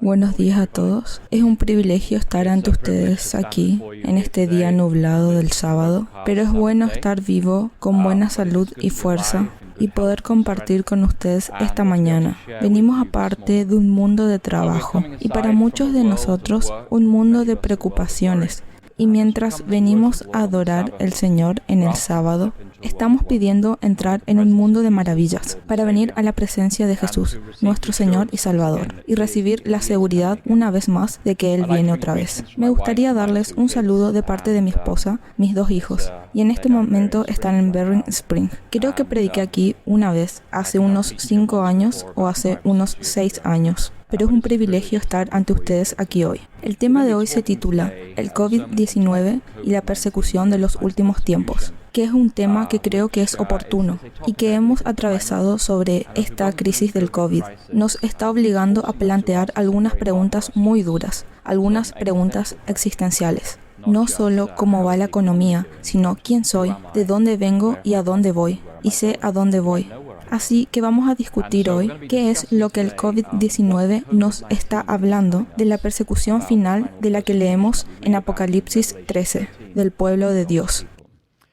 Buenos días a todos. Es un privilegio estar ante ustedes aquí, en este día nublado del sábado, pero es bueno estar vivo, con buena salud y fuerza, y poder compartir con ustedes esta mañana. Venimos aparte de un mundo de trabajo, y para muchos de nosotros, un mundo de preocupaciones. Y mientras venimos a adorar al Señor en el sábado, estamos pidiendo entrar en un mundo de maravillas para venir a la presencia de Jesús, nuestro Señor y Salvador, y recibir la seguridad una vez más de que Él viene otra vez. Me gustaría darles un saludo de parte de mi esposa, mis 2 hijos, y en este momento están en Berrien Springs. Creo que prediqué aquí una vez, hace unos 5 años o hace unos 6 años. Pero es un privilegio estar ante ustedes aquí hoy. El tema de hoy se titula El COVID-19 y la persecución de los últimos tiempos, que es un tema que creo que es oportuno y que hemos atravesado sobre esta crisis del COVID. Nos está obligando a plantear algunas preguntas muy duras, algunas preguntas existenciales. No solo cómo va la economía, sino quién soy, de dónde vengo y a dónde voy, y sé a dónde voy. Así que vamos a discutir hoy qué es lo que el COVID-19 nos está hablando de la persecución final de la que leemos en Apocalipsis 13, del pueblo de Dios.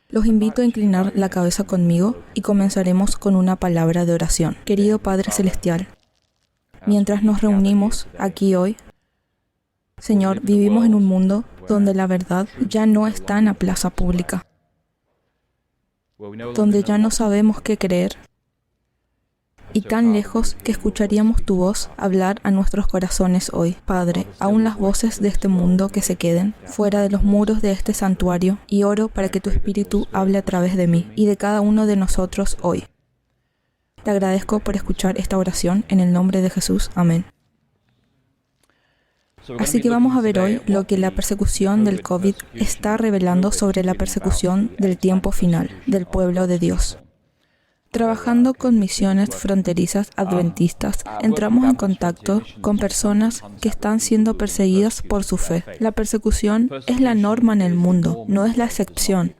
Los invito a inclinar la cabeza conmigo y comenzaremos con una palabra de oración. Querido Padre Celestial, mientras nos reunimos aquí hoy, Señor, vivimos en un mundo donde la verdad ya no está en la plaza pública, donde ya no sabemos qué creer, y tan lejos que escucharíamos tu voz hablar a nuestros corazones hoy. Padre, aún las voces de este mundo que se queden fuera de los muros de este santuario, y oro para que tu Espíritu hable a través de mí y de cada uno de nosotros hoy. Te agradezco por escuchar esta oración en el nombre de Jesús. Amén. Así que vamos a ver hoy lo que la persecución del COVID está revelando sobre la persecución del tiempo final del pueblo de Dios. Trabajando con misiones fronterizas adventistas, entramos en contacto con personas que están siendo perseguidas por su fe. La persecución es la norma en el mundo, no es la excepción.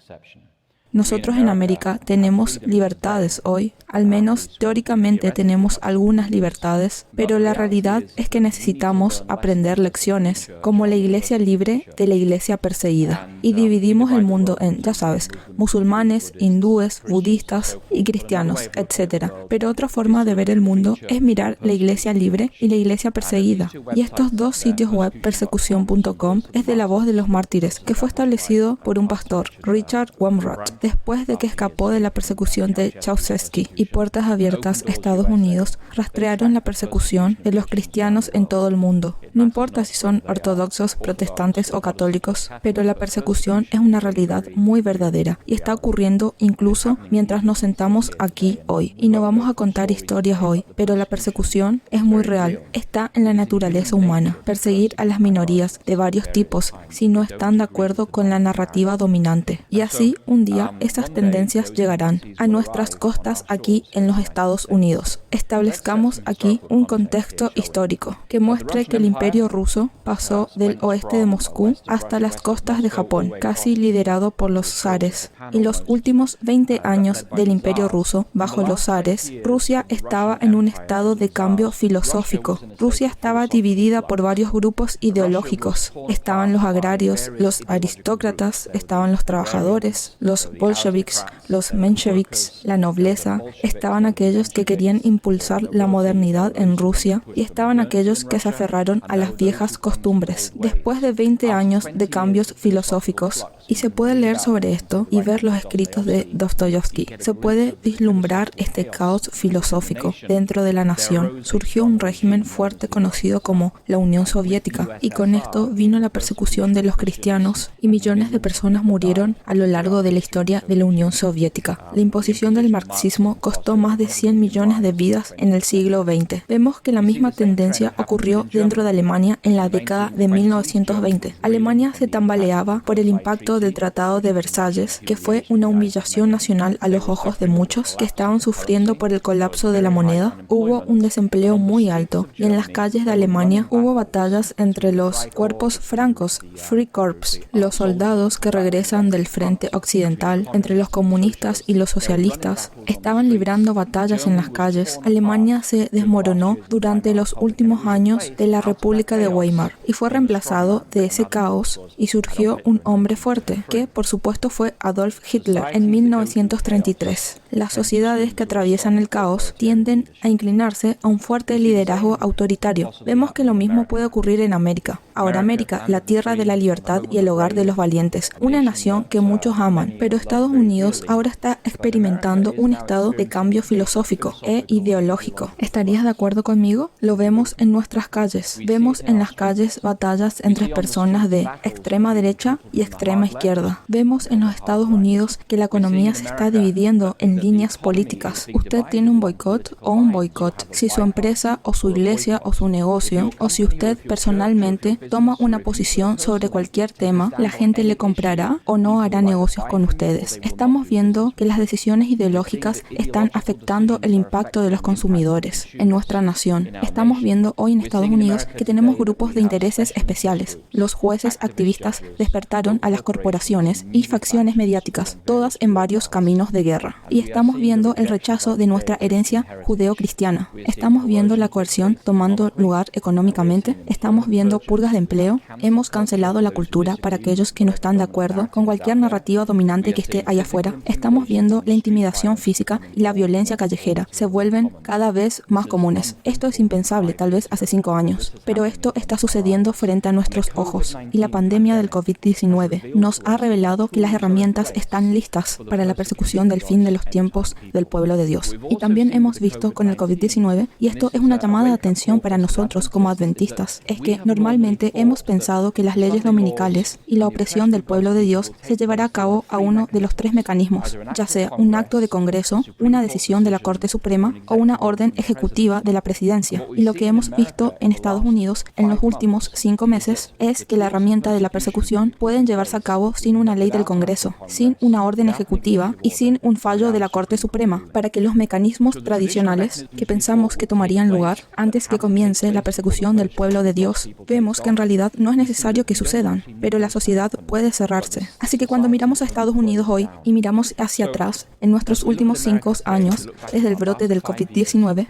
Nosotros en América tenemos libertades hoy, al menos teóricamente tenemos algunas libertades, pero la realidad es que necesitamos aprender lecciones, como la iglesia libre de la iglesia perseguida. Y dividimos el mundo en, ya sabes, musulmanes, hindúes, budistas y cristianos, etc. Pero otra forma de ver el mundo es mirar la iglesia libre y la iglesia perseguida. Y estos 2 sitios web, persecución.com, es de la voz de los mártires, que fue establecido por un pastor, Richard Wurmbrand, después de que escapó de la persecución de Ceausescu, y Puertas Abiertas Estados Unidos rastrearon la persecución de los cristianos en todo el mundo. No importa si son ortodoxos, protestantes o católicos, pero la persecución es una realidad muy verdadera y está ocurriendo incluso mientras nos sentamos aquí hoy. Y no vamos a contar historias hoy, pero la persecución es muy real. Está en la naturaleza humana. Perseguir a las minorías de varios tipos si no están de acuerdo con la narrativa dominante. Y así, un día, esas tendencias llegarán a nuestras costas aquí en los Estados Unidos. Establezcamos aquí un contexto histórico que muestre que el Imperio Ruso pasó del oeste de Moscú hasta las costas de Japón, casi liderado por los zares. En los últimos 20 años del Imperio Ruso, bajo los zares, Rusia estaba en un estado de cambio filosófico. Rusia estaba dividida por varios grupos ideológicos. Estaban los agrarios, los aristócratas, estaban los trabajadores, los bolcheviks, los mencheviks, la nobleza, estaban aquellos que querían impulsar la modernidad en Rusia y estaban aquellos que se aferraron a las viejas costumbres. Después de 20 años de cambios filosóficos, y se puede leer sobre esto y ver los escritos de Dostoyevsky, se puede vislumbrar este caos filosófico. Dentro de la nación surgió un régimen fuerte conocido como la Unión Soviética, y con esto vino la persecución de los cristianos y millones de personas murieron a lo largo de la historia de la Unión Soviética. La imposición del marxismo costó más de 100 millones de vidas en el siglo XX. Vemos que la misma tendencia ocurrió dentro de Alemania en la década de 1920. Alemania se tambaleaba por el impacto efecto del Tratado de Versalles, que fue una humillación nacional a los ojos de muchos que estaban sufriendo por el colapso de la moneda, hubo un desempleo muy alto y en las calles de Alemania hubo batallas entre los cuerpos francos, Freikorps, los soldados que regresan del frente occidental, entre los comunistas y los socialistas. Estaban librando batallas en las calles. Alemania se desmoronó durante los últimos años de la República de Weimar y fue reemplazado de ese caos y surgió un hombre fuerte, que por supuesto fue Adolf Hitler en 1933. Las sociedades que atraviesan el caos tienden a inclinarse a un fuerte liderazgo autoritario. Vemos que lo mismo puede ocurrir en América. Ahora América, la tierra de la libertad y el hogar de los valientes, una nación que muchos aman, pero Estados Unidos ahora está experimentando un estado de cambio filosófico e ideológico. ¿Estarías de acuerdo conmigo? Lo vemos en nuestras calles. Vemos en las calles batallas entre personas de extrema derecha y extrema izquierda. Vemos en los Estados Unidos que la economía se está dividiendo en líneas políticas. Usted tiene un boicot o un boicot. Si su empresa o su iglesia o su negocio, o si usted personalmente toma una posición sobre cualquier tema, la gente le comprará o no hará negocios con ustedes. Estamos viendo que las decisiones ideológicas están afectando el impacto de los consumidores en nuestra nación. Estamos viendo hoy en Estados Unidos que tenemos grupos de intereses especiales. Los jueces activistas despertaron a las corporaciones y facciones mediáticas, todas en varios caminos de guerra. Y estamos viendo el rechazo de nuestra herencia judeo-cristiana. Estamos viendo la coerción tomando lugar económicamente. Estamos viendo purgas de empleo. Hemos cancelado la cultura para aquellos que no están de acuerdo con cualquier narrativa dominante que esté allá afuera. Estamos viendo la intimidación física y la violencia callejera. Se vuelven cada vez más comunes. Esto es impensable, tal vez hace 5 años. Pero esto está sucediendo frente a nuestros ojos. Y la pandemia del COVID-19 nos ha revelado que las herramientas están listas para la persecución del fin de los tiempos del pueblo de Dios. Y también hemos visto con el COVID-19, y esto es una llamada de atención para nosotros como adventistas, es que normalmente hemos pensado que las leyes dominicales y la opresión del pueblo de Dios se llevará a cabo a uno de los 3 mecanismos, ya sea un acto de Congreso, una decisión de la Corte Suprema o una orden ejecutiva de la Presidencia. Y lo que hemos visto en Estados Unidos en los últimos 5 meses es que la herramienta de la persecución pueden llevarse a cabo sin una ley del Congreso, sin una orden ejecutiva y sin un fallo de la Corte Suprema, para que los mecanismos tradicionales que pensamos que tomarían lugar antes que comience la persecución del pueblo de Dios, vemos que en realidad no es necesario que sucedan, pero la sociedad puede cerrarse. Así que cuando miramos a Estados Unidos hoy y miramos hacia atrás, en nuestros últimos 5 años, desde el brote del COVID-19,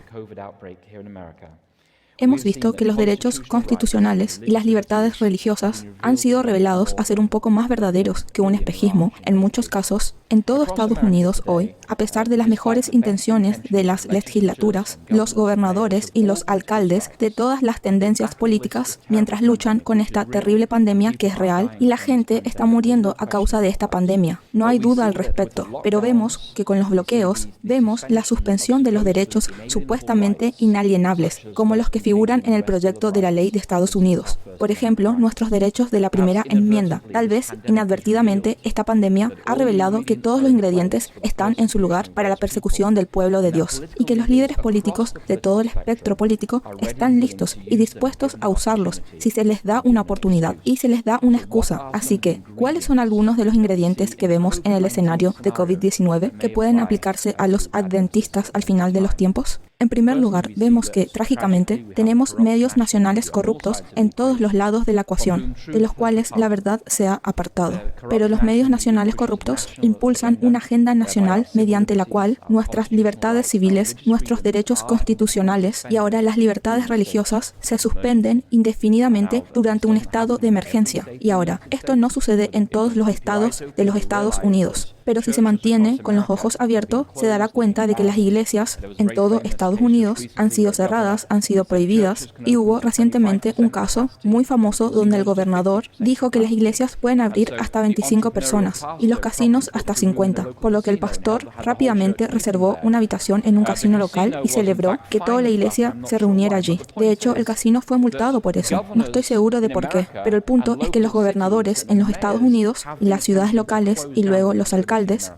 hemos visto que los derechos constitucionales y las libertades religiosas han sido revelados a ser un poco más verdaderos que un espejismo. En muchos casos, en todo Estados Unidos hoy, a pesar de las mejores intenciones de las legislaturas, los gobernadores y los alcaldes de todas las tendencias políticas, mientras luchan con esta terrible pandemia que es real y la gente está muriendo a causa de esta pandemia. No hay duda al respecto, pero vemos que con los bloqueos, vemos la suspensión de los derechos supuestamente inalienables, como los que figuran en el proyecto de la ley de Estados Unidos. Por ejemplo, nuestros derechos de la primera enmienda. Tal vez, inadvertidamente, esta pandemia ha revelado que todos los ingredientes están en su lugar para la persecución del pueblo de Dios y que los líderes políticos de todo el espectro político están listos y dispuestos a usarlos si se les da una oportunidad y se les da una excusa. Así que, ¿cuáles son algunos de los ingredientes que vemos en el escenario de COVID-19 que pueden aplicarse a los adventistas al final de los tiempos? En primer lugar, vemos que, trágicamente, tenemos medios nacionales corruptos en todos los lados de la ecuación, de los cuales la verdad se ha apartado. Pero los medios nacionales corruptos impulsan una agenda nacional mediante la cual nuestras libertades civiles, nuestros derechos constitucionales y ahora las libertades religiosas se suspenden indefinidamente durante un estado de emergencia. Y ahora, esto no sucede en todos los estados de los Estados Unidos. Pero si se mantiene con los ojos abiertos, se dará cuenta de que las iglesias en todo Estados Unidos han sido cerradas, han sido prohibidas, y hubo recientemente un caso muy famoso donde el gobernador dijo que las iglesias pueden abrir hasta 25 personas y los casinos hasta 50, por lo que el pastor rápidamente reservó una habitación en un casino local y celebró que toda la iglesia se reuniera allí. De hecho, el casino fue multado por eso. No estoy seguro de por qué, pero el punto es que los gobernadores en los Estados Unidos y las ciudades locales y luego los alcaldes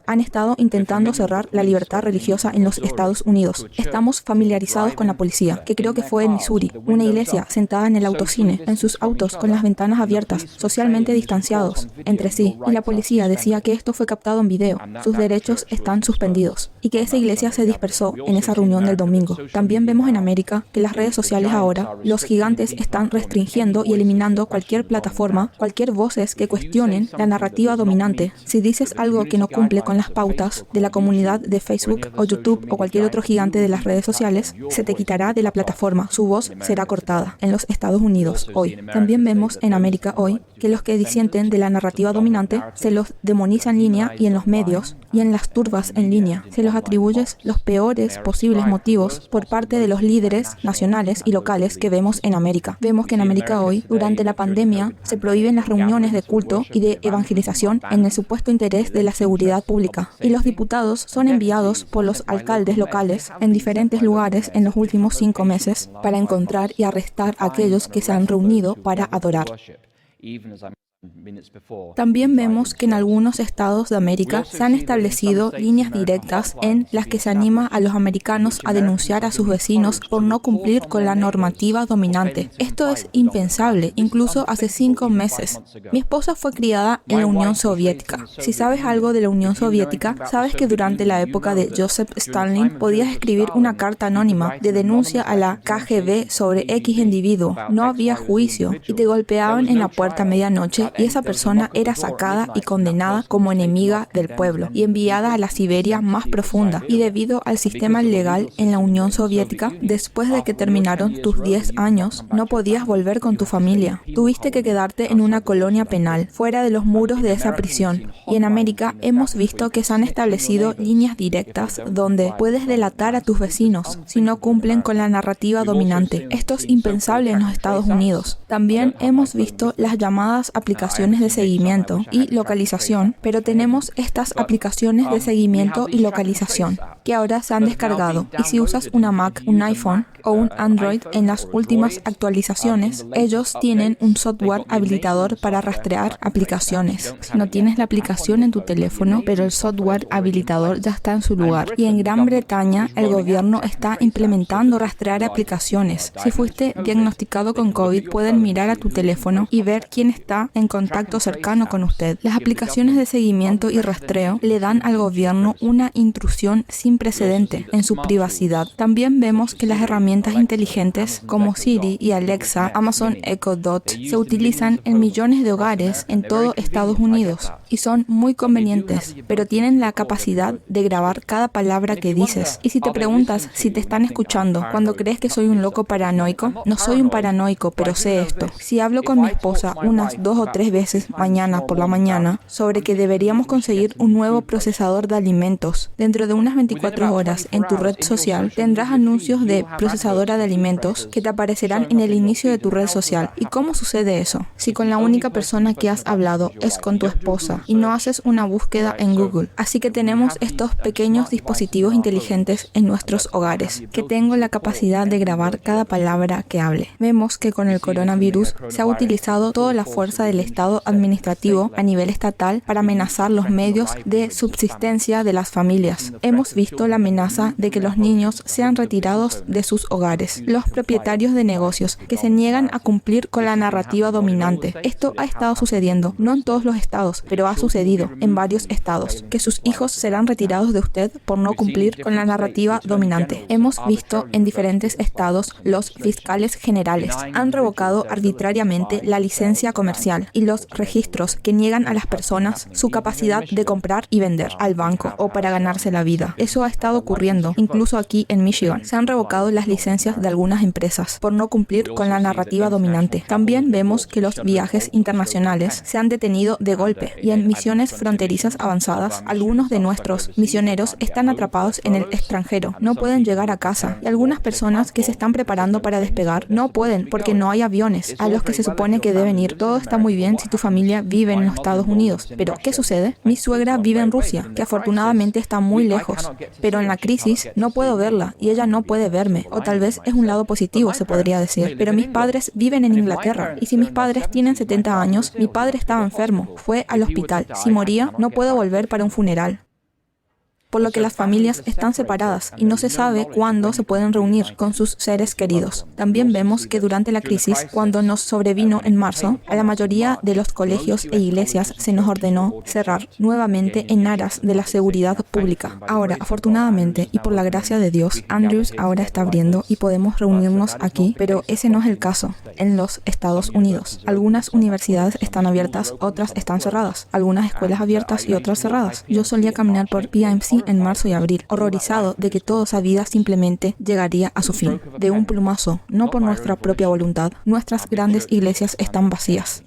han estado intentando cerrar la libertad religiosa en los Estados Unidos. Estamos familiarizados con la policía, que creo que fue en Missouri, una iglesia sentada en el autocine, en sus autos con las ventanas abiertas, socialmente distanciados entre sí, y la policía decía que esto fue captado en video, sus derechos están suspendidos, y que esa iglesia se dispersó en esa reunión del domingo. También vemos en América que las redes sociales ahora, los gigantes están restringiendo y eliminando cualquier plataforma, cualquier voces que cuestionen la narrativa dominante. Si dices algo que no cumple con las pautas de la comunidad de Facebook o YouTube o cualquier otro gigante de las redes sociales, se te quitará de la plataforma, su voz será cortada. En los Estados Unidos hoy. También vemos en América hoy que los que disienten de la narrativa dominante se los demoniza en línea y en los medios y en las turbas en línea. Se los atribuye los peores posibles motivos por parte de los líderes nacionales y locales que vemos en América. Vemos que en América hoy, durante la pandemia, se prohíben las reuniones de culto y de evangelización en el supuesto interés de la seguridad pública. Y los diputados son enviados por los alcaldes locales en diferentes lugares en los últimos 5 meses para encontrar y arrestar a aquellos que se han reunido para adorar. También vemos que en algunos estados de América se han establecido líneas directas en las que se anima a los americanos a denunciar a sus vecinos por no cumplir con la normativa dominante. Esto es impensable, incluso hace 5 meses. Mi esposa fue criada en la Unión Soviética. Si sabes algo de la Unión Soviética, sabes que durante la época de Joseph Stalin podías escribir una carta anónima de denuncia a la KGB sobre X individuo. No había juicio y te golpeaban en la puerta a medianoche y esa persona era sacada y condenada como enemiga del pueblo y enviada a la Siberia más profunda. Y debido al sistema legal en la Unión Soviética, después de que terminaron tus 10 años, no podías volver con tu familia. Tuviste que quedarte en una colonia penal, fuera de los muros de esa prisión. Y en América hemos visto que se han establecido líneas directas donde puedes delatar a tus vecinos si no cumplen con la narrativa dominante. Esto es impensable en los Estados Unidos. También hemos visto las llamadas aplicaciones de seguimiento y localización, pero tenemos estas aplicaciones de seguimiento y localización que ahora se han descargado. Y si usas una Mac, un iPhone o un Android en las últimas actualizaciones, ellos tienen un software habilitador para rastrear aplicaciones. Si no tienes la aplicación en tu teléfono, pero el software habilitador ya está en su lugar. Y en Gran Bretaña, el gobierno está implementando rastrear aplicaciones. Si fuiste diagnosticado con COVID, pueden mirar a tu teléfono y ver quién está en contacto cercano con usted. Las aplicaciones de seguimiento y rastreo le dan al gobierno una intrusión sin precedente en su privacidad. También vemos que las herramientas inteligentes como Siri y Alexa, Amazon Echo Dot, se utilizan en millones de hogares en todo Estados Unidos y son muy convenientes, pero tienen la capacidad de grabar cada palabra que dices. Y si te preguntas si te están escuchando cuando crees que soy un loco paranoico, no soy un paranoico, pero sé esto. Si hablo con mi esposa unas 2 o 3 veces mañana por la mañana sobre que deberíamos conseguir un nuevo procesador de alimentos, dentro de unas 24 horas en tu red social tendrás anuncios de procesadora de alimentos que te aparecerán en el inicio de tu red social. ¿Y cómo sucede eso? Si con la única persona que has hablado es con tu esposa y no haces una búsqueda en Google. Así que tenemos estos pequeños dispositivos inteligentes en nuestros hogares que tengo la capacidad de grabar cada palabra que hable. Vemos que con el coronavirus se ha utilizado toda la fuerza del Estado administrativo a nivel estatal para amenazar los medios de subsistencia de las familias. Hemos visto la amenaza de que los niños sean retirados de sus hogares. Los propietarios de negocios que se niegan a cumplir con la narrativa dominante. Esto ha estado sucediendo, no en todos los estados, pero ha sucedido en varios estados, que sus hijos serán retirados de usted por no cumplir con la narrativa dominante. Hemos visto en diferentes estados los fiscales generales han revocado arbitrariamente la licencia comercial y los registros que niegan a las personas su capacidad de comprar y vender al banco o para ganarse la vida. Eso ha estado ocurriendo, incluso aquí en Michigan. Se han revocado las licencias de algunas empresas por no cumplir con la narrativa dominante. También vemos que los viajes internacionales se han detenido de golpe y en misiones fronterizas avanzadas, algunos de nuestros misioneros están atrapados en el extranjero. No pueden llegar a casa y algunas personas que se están preparando para despegar no pueden porque no hay aviones a los que se supone que deben ir. Todo está muy bien si tu familia vive en los Estados Unidos, pero ¿qué sucede? Mi suegra vive en Rusia, que afortunadamente está muy lejos, pero en la crisis no puedo verla y ella no puede verme, o tal vez es un lado positivo, se podría decir, pero mis padres viven en Inglaterra y si mis padres tienen 70 años, mi padre estaba enfermo, fue al hospital, si moría no puedo volver para un funeral. por lo que las familias están separadas y no se sabe cuándo se pueden reunir con sus seres queridos. También vemos que durante la crisis, cuando nos sobrevino en marzo, a la mayoría de los colegios e iglesias se nos ordenó cerrar nuevamente en aras de la seguridad pública. Ahora, afortunadamente y por la gracia de Dios, Andrews ahora está abriendo y podemos reunirnos aquí, pero ese no es el caso en los Estados Unidos. Algunas universidades están abiertas, otras están cerradas. Algunas escuelas abiertas y otras cerradas. Yo solía caminar por PIMC en marzo y abril, horrorizado de que toda esa vida simplemente llegaría a su fin. De un plumazo, no por nuestra propia voluntad. Nuestras grandes iglesias están vacías.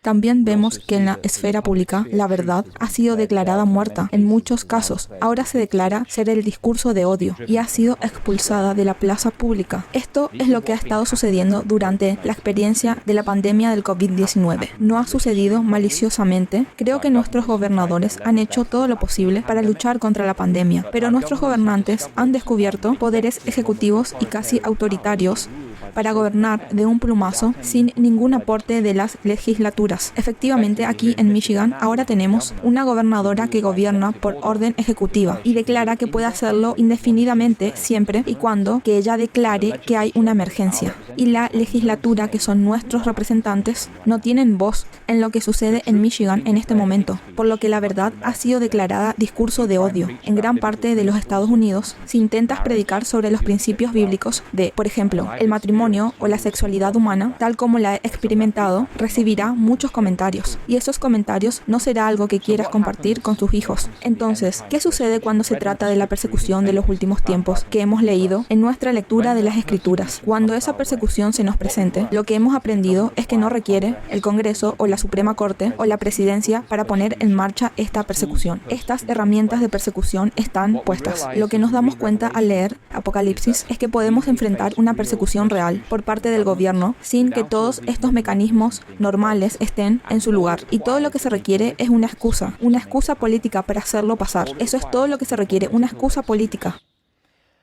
También vemos que en la esfera pública, la verdad ha sido declarada muerta en muchos casos. Ahora se declara ser el discurso de odio y ha sido expulsada de la plaza pública. Esto es lo que ha estado sucediendo durante la experiencia de la pandemia del COVID-19. No ha sucedido maliciosamente. Creo que nuestros gobernadores han hecho todo lo posible para luchar contra la pandemia, pero nuestros gobernantes han descubierto poderes ejecutivos y casi autoritarios para gobernar de un plumazo sin ningún aporte de las legislaturas. Efectivamente, aquí en Michigan ahora tenemos una gobernadora que gobierna por orden ejecutiva y declara que puede hacerlo indefinidamente siempre y cuando que ella declare que hay una emergencia. Y la legislatura, que son nuestros representantes, no tienen voz en lo que sucede en Michigan en este momento, por lo que la verdad ha sido declarada discurso de odio. En gran parte de los Estados Unidos, si intentas predicar sobre los principios bíblicos de, por ejemplo, el matrimonio o la sexualidad humana, tal como la he experimentado, recibirá muchos comentarios. Y esos comentarios no será algo que quieras compartir con tus hijos. Entonces, ¿qué sucede cuando se trata de la persecución de los últimos tiempos que hemos leído en nuestra lectura de las Escrituras? Cuando esa persecución se nos presente, lo que hemos aprendido es que no requiere el Congreso o la Suprema Corte o la Presidencia para poner en marcha esta persecución. Estas herramientas de persecución están puestas. Lo que nos damos cuenta al leer Apocalipsis es que podemos enfrentar una persecución real por parte del gobierno sin que todos estos mecanismos normales estén en su lugar. Y todo lo que se requiere es una excusa política para hacerlo pasar. Eso es todo lo que se requiere, una excusa política.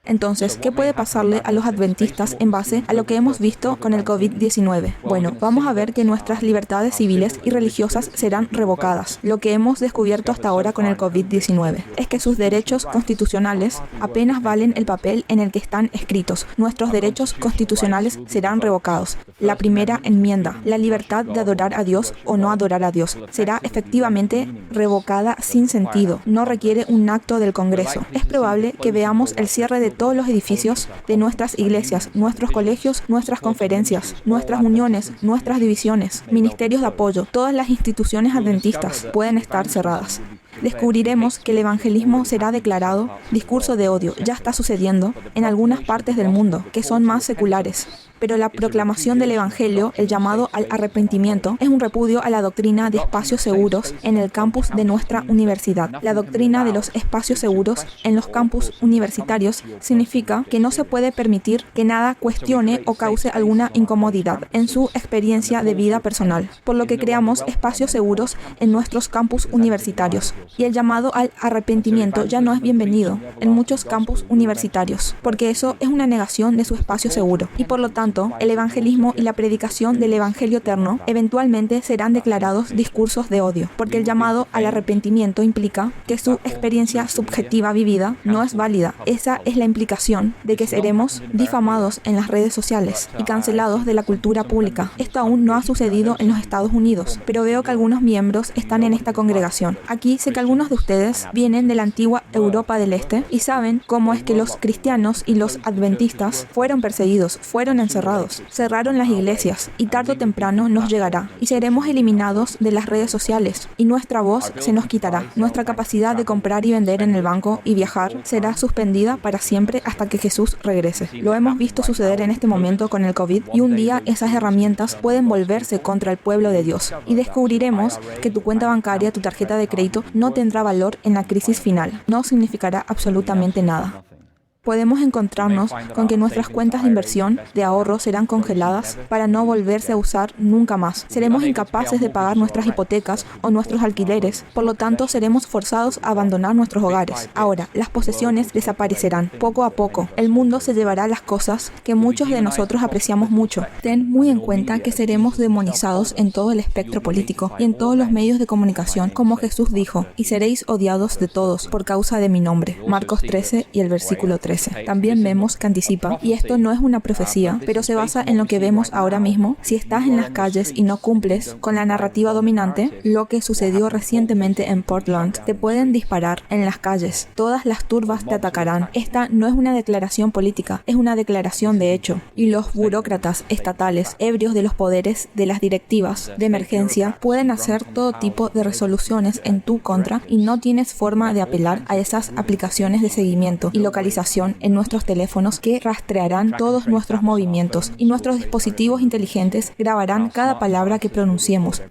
Entonces, ¿qué puede pasarle a los adventistas en base a lo que hemos visto con el COVID-19? Bueno, vamos a ver que nuestras libertades civiles y religiosas serán revocadas. Lo que hemos descubierto hasta ahora con el COVID-19 es que sus derechos constitucionales apenas valen el papel en el que están escritos. Nuestros derechos constitucionales serán revocados. La primera enmienda, la libertad de adorar a Dios o no adorar a Dios, será efectivamente revocada sin sentido. No requiere un acto del Congreso. Es probable que veamos el cierre de todos los edificios de nuestras iglesias, nuestros colegios, nuestras conferencias, nuestras uniones, nuestras divisiones, ministerios de apoyo. Todas las instituciones adventistas pueden estar cerradas. Descubriremos que el evangelismo será declarado discurso de odio. Ya está sucediendo en algunas partes del mundo que son más seculares. Pero la proclamación del Evangelio, el llamado al arrepentimiento, es un repudio a la doctrina de espacios seguros en el campus de nuestra universidad. La doctrina de los espacios seguros en los campus universitarios significa que no se puede permitir que nada cuestione o cause alguna incomodidad en su experiencia de vida personal, por lo que creamos espacios seguros en nuestros campus universitarios. Y el llamado al arrepentimiento ya no es bienvenido en muchos campus universitarios, porque eso es una negación de su espacio seguro. Y por lo tanto, el evangelismo y la predicación del evangelio eterno eventualmente serán declarados discursos de odio, porque el llamado al arrepentimiento implica que su experiencia subjetiva vivida no es válida. Esa es la implicación de que seremos difamados en las redes sociales y cancelados de la cultura pública. Esto aún no ha sucedido en los Estados Unidos, pero veo que algunos miembros están en esta congregación. Aquí sé que algunos de ustedes vienen de la antigua Europa del Este y saben cómo es que los cristianos y los adventistas fueron perseguidos, fueron encerrados. Cerraron las iglesias y tarde o temprano nos llegará y seremos eliminados de las redes sociales y nuestra voz se nos quitará. Nuestra capacidad de comprar y vender en el banco y viajar será suspendida para siempre hasta que Jesús regrese. Lo hemos visto suceder en este momento con el COVID y un día esas herramientas pueden volverse contra el pueblo de Dios y descubriremos que tu cuenta bancaria, tu tarjeta de crédito no tendrá valor en la crisis final. No significará absolutamente nada. Podemos encontrarnos con que nuestras cuentas de inversión, de ahorro, serán congeladas para no volverse a usar nunca más. Seremos incapaces de pagar nuestras hipotecas o nuestros alquileres, por lo tanto seremos forzados a abandonar nuestros hogares. Ahora, las posesiones desaparecerán poco a poco. El mundo se llevará las cosas que muchos de nosotros apreciamos mucho. Ten muy en cuenta que seremos demonizados en todo el espectro político y en todos los medios de comunicación, como Jesús dijo, y seréis odiados de todos por causa de mi nombre. Marcos 13 y el versículo 13. También vemos que anticipa, y esto no es una profecía, pero se basa en lo que vemos ahora mismo. Si estás en las calles y no cumples con la narrativa dominante, lo que sucedió recientemente en Portland, te pueden disparar en las calles. Todas las turbas te atacarán. Esta no es una declaración política, es una declaración de hecho. Y los burócratas estatales, ebrios de los poderes de las directivas de emergencia, pueden hacer todo tipo de resoluciones en tu contra y no tienes forma de apelar a esas aplicaciones de seguimiento y localización en nuestros teléfonos que rastrearán todos nuestros movimientos y nuestros dispositivos inteligentes grabarán cada palabra que pronunciemos.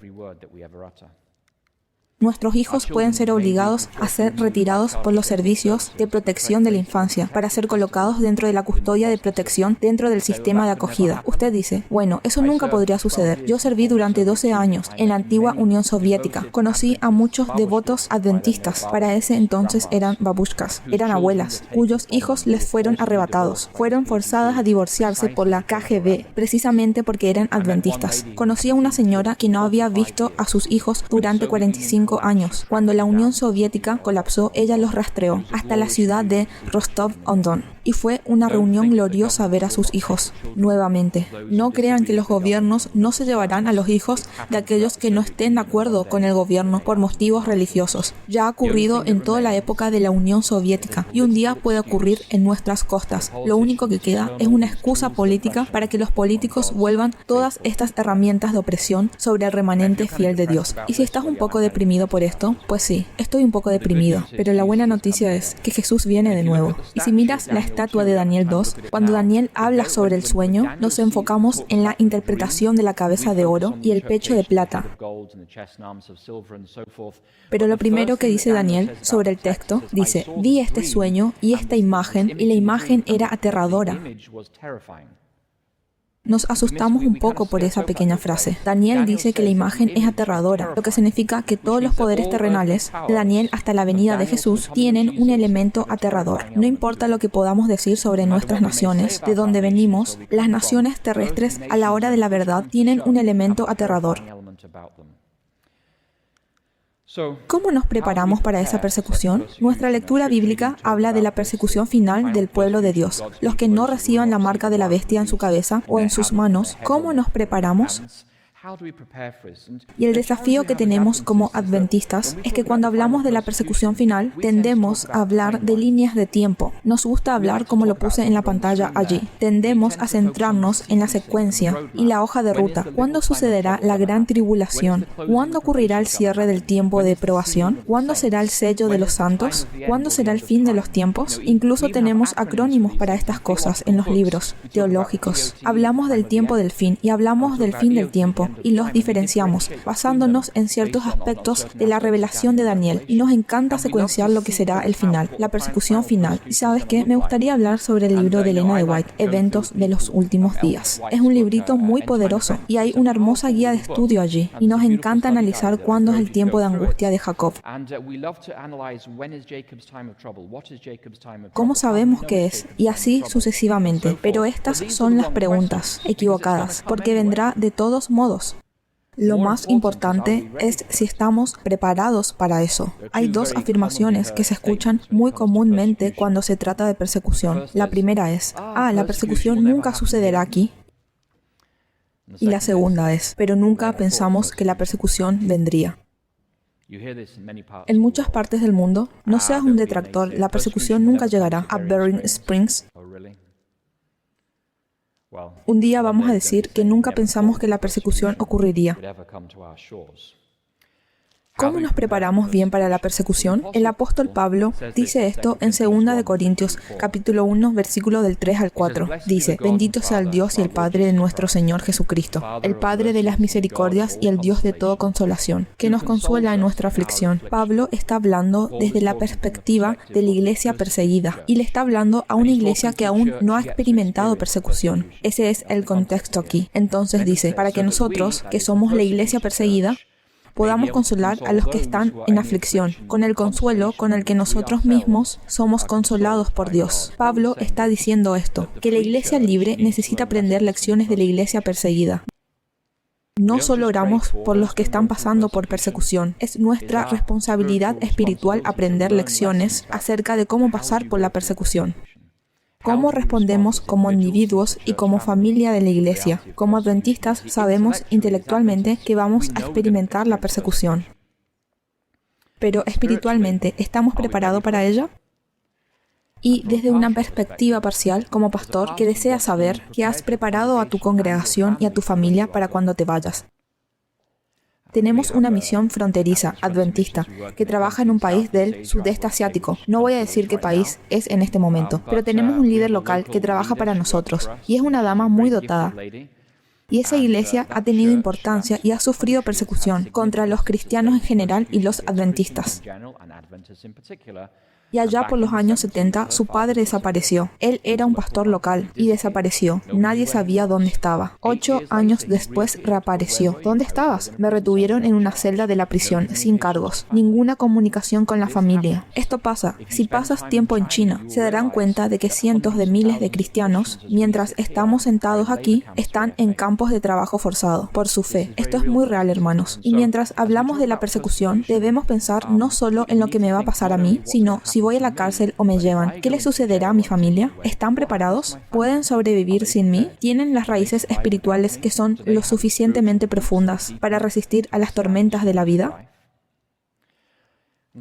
Nuestros hijos pueden ser obligados a ser retirados por los servicios de protección de la infancia para ser colocados dentro de la custodia de protección dentro del sistema de acogida. Usted dice, bueno, eso nunca podría suceder. Yo serví durante 12 años en la antigua Unión Soviética. Conocí a muchos devotos adventistas. Para ese entonces eran babushkas, eran abuelas, cuyos hijos les fueron arrebatados. Fueron forzadas a divorciarse por la KGB, precisamente porque eran adventistas. Conocí a una señora que no había visto a sus hijos durante 45 años. Cuando la Unión Soviética colapsó, ella los rastreó hasta la ciudad de Rostov-on-Don. Y fue una reunión gloriosa ver a sus hijos nuevamente. No crean que los gobiernos no se llevarán a los hijos de aquellos que no estén de acuerdo con el gobierno por motivos religiosos. Ya ha ocurrido en toda la época de la Unión Soviética y un día puede ocurrir en nuestras costas. Lo único que queda es una excusa política para que los políticos vuelvan todas estas herramientas de opresión sobre el remanente fiel de Dios. Y si estás un poco deprimido por esto, pues sí, estoy un poco deprimido. Pero la buena noticia es que Jesús viene de nuevo. Y si miras la estatua de Daniel 2, cuando Daniel habla sobre el sueño, nos enfocamos en la interpretación de la cabeza de oro y el pecho de plata. Pero lo primero que dice Daniel sobre el texto, dice, vi este sueño y esta imagen, y la imagen era aterradora. Nos asustamos un poco por esa pequeña frase. Daniel dice que la imagen es aterradora, lo que significa que todos los poderes terrenales, de Daniel hasta la venida de Jesús, tienen un elemento aterrador. No importa lo que podamos decir sobre nuestras naciones, de donde venimos, las naciones terrestres a la hora de la verdad tienen un elemento aterrador. ¿Cómo nos preparamos para esa persecución? Nuestra lectura bíblica habla de la persecución final del pueblo de Dios, los que no reciban la marca de la bestia en su cabeza o en sus manos. ¿Cómo nos preparamos? Y el desafío que tenemos como adventistas es que cuando hablamos de la persecución final, tendemos a hablar de líneas de tiempo. Nos gusta hablar como lo puse en la pantalla allí. Tendemos a centrarnos en la secuencia y la hoja de ruta. ¿Cuándo sucederá la gran tribulación? ¿Cuándo ocurrirá el cierre del tiempo de probación? ¿Cuándo será el sello de los santos? ¿Cuándo será el fin de los tiempos? Incluso tenemos acrónimos para estas cosas en los libros teológicos. Hablamos del tiempo del fin y hablamos del fin del tiempo. Y los diferenciamos, basándonos en ciertos aspectos de la revelación de Daniel. Y nos encanta secuenciar lo que será el final, la persecución final. Y ¿sabes qué? Me gustaría hablar sobre el libro de Elena de White, Eventos de los Últimos Días. Es un librito muy poderoso y hay una hermosa guía de estudio allí. Y nos encanta analizar cuándo es el tiempo de angustia de Jacob. ¿Cómo sabemos qué es? Y así sucesivamente. Pero estas son las preguntas equivocadas, porque vendrá de todos modos. Lo más importante es si estamos preparados para eso. Hay dos afirmaciones que se escuchan muy comúnmente cuando se trata de persecución. La primera es, la persecución nunca sucederá aquí. Y la segunda es, pero nunca pensamos que la persecución vendría. En muchas partes del mundo, no seas un detractor, la persecución nunca llegará a Berrien Springs. Un día vamos a decir que nunca pensamos que la persecución ocurriría. ¿Cómo nos preparamos bien para la persecución? El apóstol Pablo dice esto en 2 de Corintios, capítulo 1, versículo del 3 al 4. Dice: Bendito sea el Dios y el Padre de nuestro Señor Jesucristo, el Padre de las misericordias y el Dios de toda consolación, que nos consuela en nuestra aflicción. Pablo está hablando desde la perspectiva de la iglesia perseguida, y le está hablando a una iglesia que aún no ha experimentado persecución. Ese es el contexto aquí. Entonces dice, para que nosotros, que somos la iglesia perseguida, podamos consolar a los que están en aflicción, con el consuelo con el que nosotros mismos somos consolados por Dios. Pablo está diciendo esto, que la iglesia libre necesita aprender lecciones de la iglesia perseguida. No solo oramos por los que están pasando por persecución, es nuestra responsabilidad espiritual aprender lecciones acerca de cómo pasar por la persecución. ¿Cómo respondemos como individuos y como familia de la iglesia? Como adventistas sabemos intelectualmente que vamos a experimentar la persecución. Pero espiritualmente, ¿estamos preparados para ella? Y desde una perspectiva parcial, como pastor, que desea saber que has preparado a tu congregación y a tu familia para cuando te vayas. Tenemos una misión fronteriza, adventista, que trabaja en un país del sudeste asiático. No voy a decir qué país es en este momento, pero tenemos un líder local que trabaja para nosotros, y es una dama muy dotada. Y esa iglesia ha tenido importancia y ha sufrido persecución contra los cristianos en general y los adventistas. Y allá por los años 70, su padre desapareció. Él era un pastor local y desapareció. Nadie sabía dónde estaba. 8 años después reapareció. ¿Dónde estabas? Me retuvieron en una celda de la prisión, sin cargos. Ninguna comunicación con la familia. Esto pasa. Si pasas tiempo en China, se darán cuenta de que cientos de miles de cristianos, mientras estamos sentados aquí, están en campos de trabajo forzado por su fe. Esto es muy real, hermanos. Y mientras hablamos de la persecución, debemos pensar no solo en lo que me va a pasar a mí, sino si voy a la cárcel o me llevan, ¿qué le sucederá a mi familia? ¿Están preparados? ¿Pueden sobrevivir sin mí? ¿Tienen las raíces espirituales que son lo suficientemente profundas para resistir a las tormentas de la vida?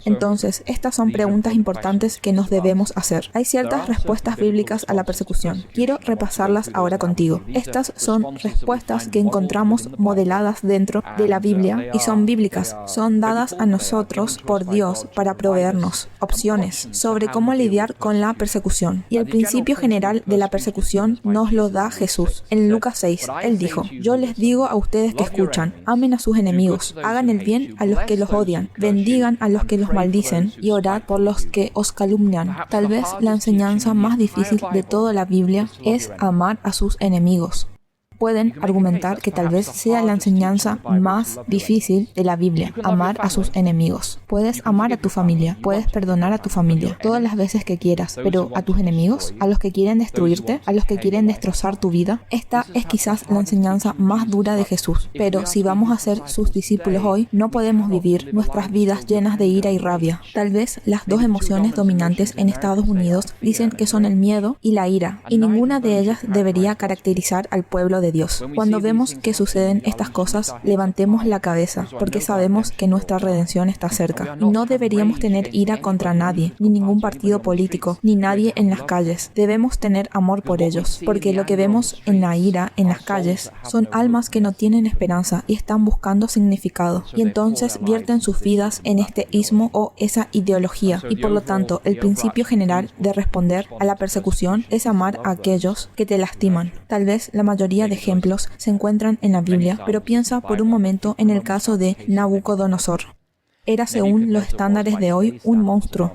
Entonces, estas son preguntas importantes que nos debemos hacer. Hay ciertas respuestas bíblicas a la persecución. Quiero repasarlas ahora contigo. Estas son respuestas que encontramos modeladas dentro de la Biblia y son bíblicas. Son dadas a nosotros por Dios para proveernos opciones sobre cómo lidiar con la persecución. Y el principio general de la persecución nos lo da Jesús. En Lucas 6, Él dijo: Yo les digo a ustedes que escuchan, amen a sus enemigos, hagan el bien a los que los odian, bendigan a los que los maldicen y orad por los que os calumnian. Tal vez la enseñanza más difícil de toda la Biblia es amar a sus enemigos. Pueden argumentar que tal vez sea la enseñanza más difícil de la Biblia, amar a sus enemigos. Puedes amar a tu familia, puedes perdonar a tu familia todas las veces que quieras, pero a tus enemigos, a los que quieren destruirte, a los que quieren destrozar tu vida, esta es quizás la enseñanza más dura de Jesús. Pero si vamos a ser sus discípulos hoy, no podemos vivir nuestras vidas llenas de ira y rabia. Tal vez las dos emociones dominantes en Estados Unidos dicen que son el miedo y la ira, y ninguna de ellas debería caracterizar al pueblo de Dios. Cuando vemos que suceden estas cosas, levantemos la cabeza, porque sabemos que nuestra redención está cerca. Y no deberíamos tener ira contra nadie, ni ningún partido político, ni nadie en las calles. Debemos tener amor por ellos, porque lo que vemos en la ira en las calles son almas que no tienen esperanza y están buscando significado, y entonces vierten sus vidas en este ismo o esa ideología. Y por lo tanto, el principio general de responder a la persecución es amar a aquellos que te lastiman. Tal vez la mayoría de ejemplos se encuentran en la Biblia, pero piensa por un momento en el caso de Nabucodonosor. Era, según los estándares de hoy, un monstruo.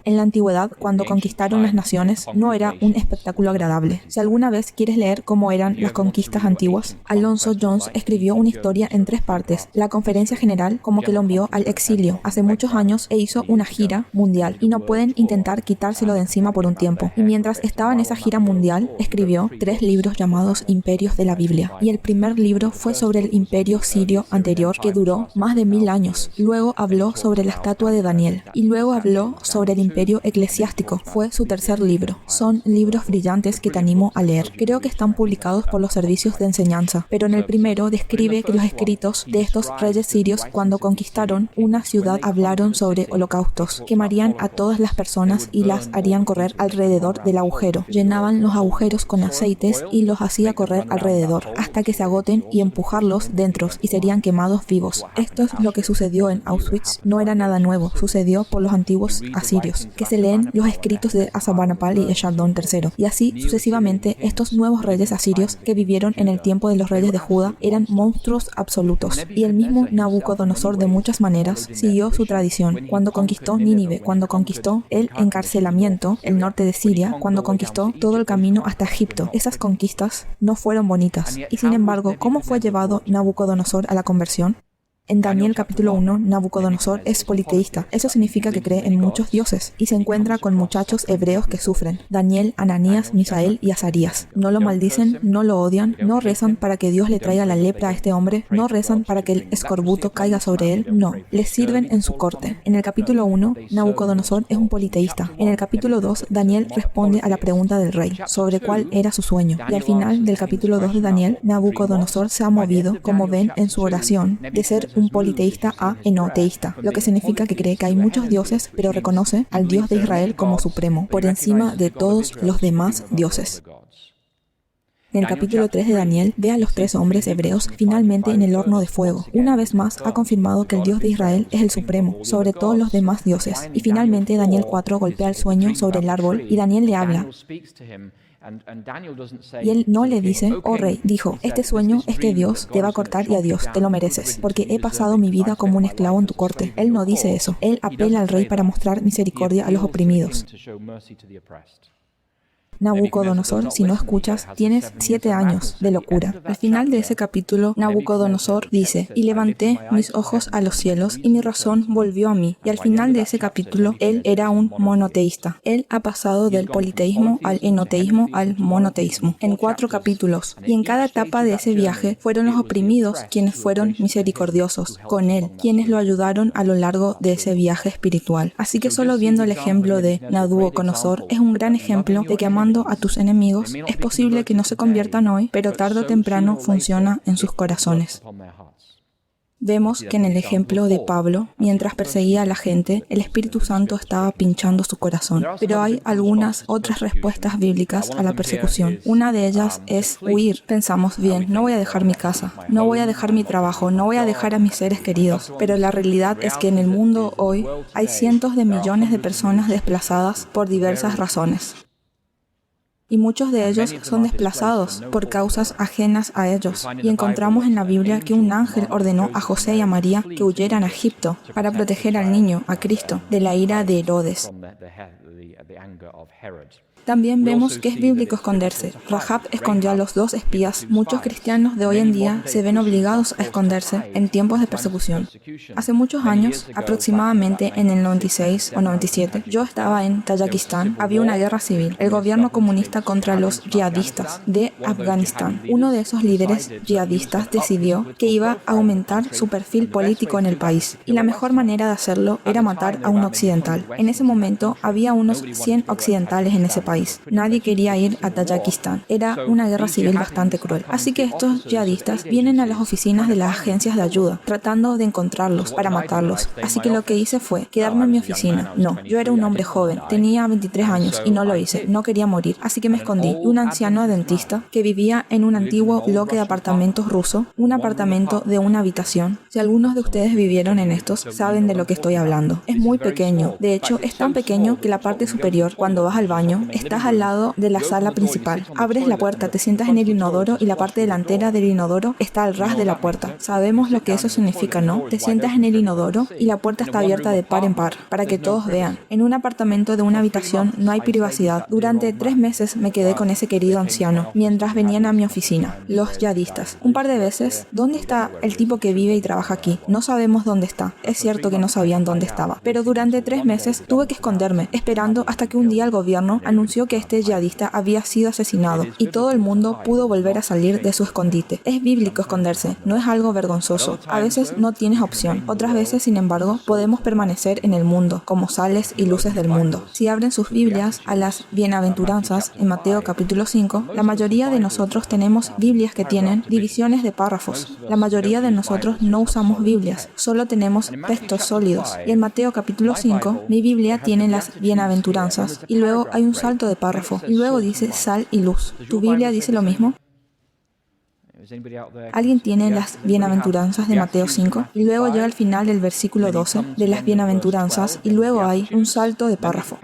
En la antigüedad, cuando conquistaron las naciones, no era un espectáculo agradable. Si alguna vez quieres leer cómo eran las conquistas antiguas, Alonzo Jones escribió una historia en 3 partes. La conferencia general como que lo envió al exilio hace muchos años e hizo una gira mundial, y no pueden intentar quitárselo de encima por un tiempo. Y mientras estaba en esa gira mundial, escribió 3 libros llamados Imperios de la Biblia. Y el primer libro fue sobre el imperio sirio anterior, que duró más de 1000 años. Luego habló sobre la estatua de Daniel. Y luego habló sobre el imperio eclesiástico. Fue su tercer libro. Son libros brillantes que te animo a leer. Creo que están publicados por los servicios de enseñanza, pero en el primero describe que los escritos de estos reyes sirios, cuando conquistaron una ciudad, hablaron sobre holocaustos. Quemarían a todas las personas y las harían correr alrededor del agujero. Llenaban los agujeros con aceites y los hacía correr alrededor hasta que se agoten y empujarlos dentro, y serían quemados vivos. Esto es lo que sucedió en Auschwitz. No era nada nuevo. Sucedió por los antiguos asirios, que se leen los escritos de Asurbanipal y Esarhaddon III. Y así sucesivamente, estos nuevos reyes asirios que vivieron en el tiempo de los reyes de Judá eran monstruos absolutos. Y el mismo Nabucodonosor, de muchas maneras, siguió su tradición. Cuando conquistó Nínive, cuando conquistó el encarcelamiento, el norte de Siria, cuando conquistó todo el camino hasta Egipto. Esas conquistas no fueron bonitas. Y sin embargo, ¿cómo fue llevado Nabucodonosor a la conversión? En Daniel capítulo 1, Nabucodonosor es politeísta. Eso significa que cree en muchos dioses y se encuentra con muchachos hebreos que sufren. Daniel, Ananías, Misael y Azarías. No lo maldicen, no lo odian, no rezan para que Dios le traiga la lepra a este hombre, no rezan para que el escorbuto caiga sobre él, no. Les sirven en su corte. En el capítulo 1, Nabucodonosor es un politeísta. En el capítulo 2, Daniel responde a la pregunta del rey sobre cuál era su sueño. Y al final del capítulo 2 de Daniel, Nabucodonosor se ha movido, como ven en su oración, de ser un politeísta a enoteísta, lo que significa que cree que hay muchos dioses, pero reconoce al Dios de Israel como supremo, por encima de todos los demás dioses. En el capítulo 3 de Daniel, ve a los 3 hombres hebreos finalmente en el horno de fuego. Una vez más ha confirmado que el Dios de Israel es el supremo, sobre todos los demás dioses. Y finalmente Daniel 4 golpea el sueño sobre el árbol y Daniel le habla. Y él no le dice, oh rey, dijo, este sueño es que Dios te va a cortar y adiós, te lo mereces, porque he pasado mi vida como un esclavo en tu corte. Él no dice eso. Él apela al rey para mostrar misericordia a los oprimidos. Nabucodonosor, si no escuchas, tienes 7 años de locura. Al final de ese capítulo, Nabucodonosor dice, y levanté mis ojos a los cielos, y mi razón volvió a mí. Y al final de ese capítulo, él era un monoteísta. Él ha pasado del politeísmo al enoteísmo al monoteísmo, en 4 capítulos. Y en cada etapa de ese viaje, fueron los oprimidos quienes fueron misericordiosos con él, quienes lo ayudaron a lo largo de ese viaje espiritual. Así que solo viendo el ejemplo de Nabucodonosor, es un gran ejemplo de que amando a tus enemigos, es posible que no se conviertan hoy, pero tarde o temprano funciona en sus corazones. Vemos que en el ejemplo de Pablo, mientras perseguía a la gente, el Espíritu Santo estaba pinchando su corazón. Pero hay algunas otras respuestas bíblicas a la persecución. Una de ellas es huir. Pensamos, bien, no voy a dejar mi casa, no voy a dejar mi trabajo, no voy a dejar a mis seres queridos. Pero la realidad es que en el mundo hoy hay cientos de millones de personas desplazadas por diversas razones. Y muchos de ellos son desplazados por causas ajenas a ellos. Y encontramos en la Biblia que un ángel ordenó a José y a María que huyeran a Egipto para proteger al niño, a Cristo, de la ira de Herodes. También vemos que es bíblico esconderse. Rahab escondió a los 2 espías. Muchos cristianos de hoy en día se ven obligados a esconderse en tiempos de persecución. Hace muchos años, aproximadamente en el 96 o 97, yo estaba en Tayikistán. Había una guerra civil. El gobierno comunista contra los yihadistas de Afganistán. Uno de esos líderes yihadistas decidió que iba a aumentar su perfil político en el país. Y la mejor manera de hacerlo era matar a un occidental. En ese momento había unos 100 occidentales en ese país. Nadie quería ir a Tayikistán. Era una guerra civil bastante cruel. Así que estos yihadistas vienen a las oficinas de las agencias de ayuda, tratando de encontrarlos para matarlos. Así que lo que hice fue quedarme en mi oficina. No, yo era un hombre joven, tenía 23 años y no lo hice. No quería morir, así que me escondí. Un anciano dentista que vivía en un antiguo bloque de apartamentos ruso, un apartamento de una habitación. Si algunos de ustedes vivieron en estos, saben de lo que estoy hablando. Es muy pequeño. De hecho, es tan pequeño que la parte superior, cuando vas al baño, estás al lado de la sala principal. Abres la puerta, te sientas en el inodoro y la parte delantera del inodoro está al ras de la puerta. Sabemos lo que eso significa, ¿no? Te sientas en el inodoro y la puerta está abierta de par en par, para que todos vean. En un apartamento de una habitación no hay privacidad. Durante 3 meses me quedé con ese querido anciano, mientras venían a mi oficina, los yihadistas. Un par de veces, ¿dónde está el tipo que vive y trabaja aquí? No sabemos dónde está. Es cierto que no sabían dónde estaba. Pero durante 3 meses tuve que esconderme, esperando hasta que un día el gobierno anunció anunció que este yihadista había sido asesinado y todo el mundo pudo volver a salir de su escondite. Es bíblico esconderse, no es algo vergonzoso. A veces no tienes opción, otras veces, sin embargo, podemos permanecer en el mundo, como sales y luces del mundo. Si abren sus Biblias a las bienaventuranzas en Mateo capítulo 5, la mayoría de nosotros tenemos Biblias que tienen divisiones de párrafos. La mayoría de nosotros no usamos Biblias, solo tenemos textos sólidos. Y en Mateo capítulo 5, mi Biblia tiene las bienaventuranzas y luego hay un salto de párrafo y luego dice sal y luz. ¿Tu Biblia dice lo mismo? ¿Alguien tiene las bienaventuranzas de Mateo 5? Y luego llega al final del versículo 12 de las bienaventuranzas y luego hay un salto de párrafo.